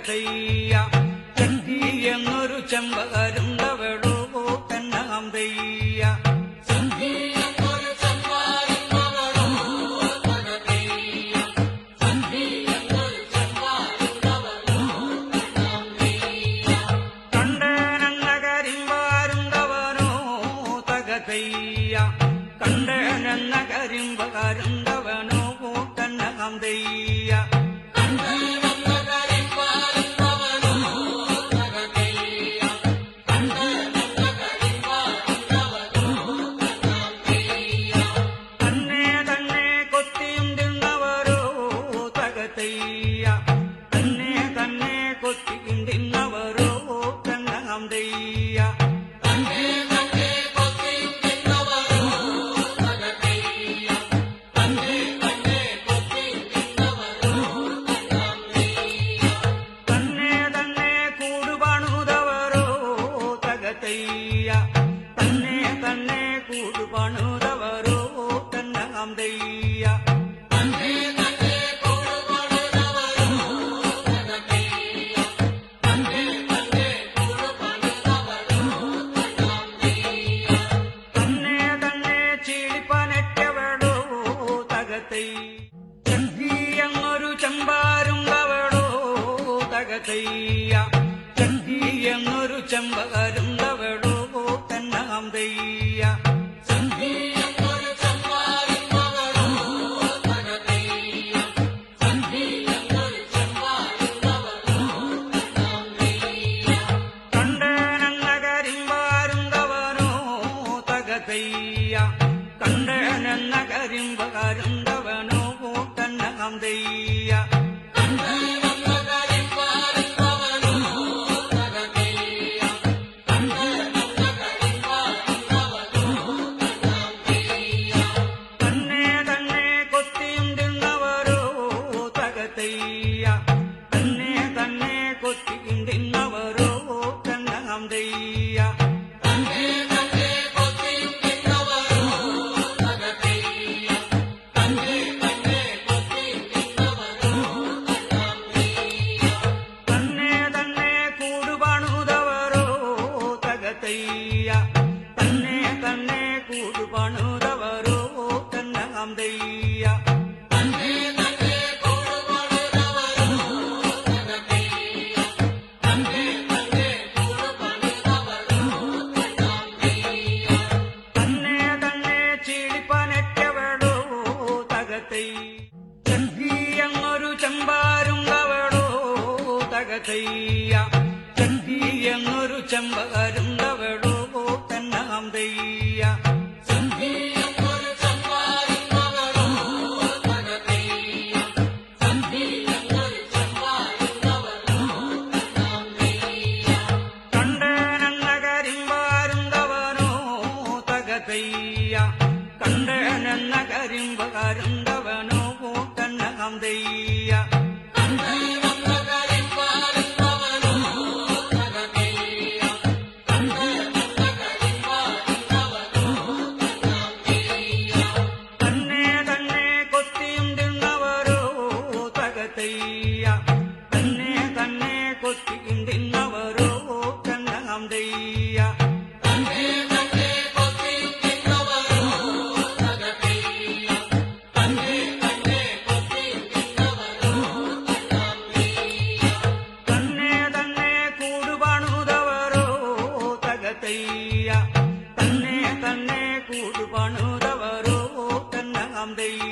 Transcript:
തകതയ്യ ചന്തി എന്നൊരു ചെമ്പകരുണ്ടവളോ തന്നാം തയ്യ കണ്ടനെന്ന കരിമ്പകരുണ്ടവനോ തന്നാം തയ്യ തന്നെ തന്നെ കൊത്തിയും തിന്നവരോ തകതയ്യ തന്നെ തന്നെ കൊത്തിയും തിന്നവരോ തന്നാം തയ്യ തന്നെ തന്നെ കൂടു പണുതവരോ തന്നാം തയ്യ തന്നെ തന്നെ ചീളിപ്പനറ്റവളോ തകതൈ ചന്തി എന്നൊരു ചെമ്പാരുണ്ടവളോ തകതയ്യ ചന്തി എന്നൊരു ചെമ്പകരുണ്ടവളോ തന്നാം തയ്യ കണ്ടനെന്ന കരിമ്പകരുണ്ടവനോ തന്നാം തയ്യ തന്നെ തന്നെ കൊത്തിയും തിന്നവരോ തകതയ്യ തന്നെ തന്നെ കൊത്തിയും തിന്നവരോ തന്നാം തയ്യ തന്നെ തന്നെ കൂടു പണുതവരോ തന്നാം തയ്യ തന്നെ തന്നെ ചീളിപ്പനറ്റവളോ തകതൈ ചന്തി എന്നൊരു ചെമ്പാരുണ്ടവളോ തകതയ്യ ചന്തി എന്നൊരു ചെമ്പകരുണ്ടവളോ തന്നാം തയ്യ കണ്ടനെന്ന കരിമ്പാരുണ്ടവനോ തകതയ്യ കണ്ടനെന്ന കരിമ്പകരുണ്ടവനോ തന്നാം തയ്യ തന്നെ തന്നെ കൊത്തിയും തിന്നവരോ തകതയ്യ തന്നെ തന്നെ കൊത്തിയും തിന്നവരോ തന്നാം തയ്യ തന്നെ തന്നെ തന്നെ തന്നെ കൂടു പണുതവരോ തകതയ്യ തന്നെ തന്നെ കൂടു പണുതവരോ തന്നാം തയ്യ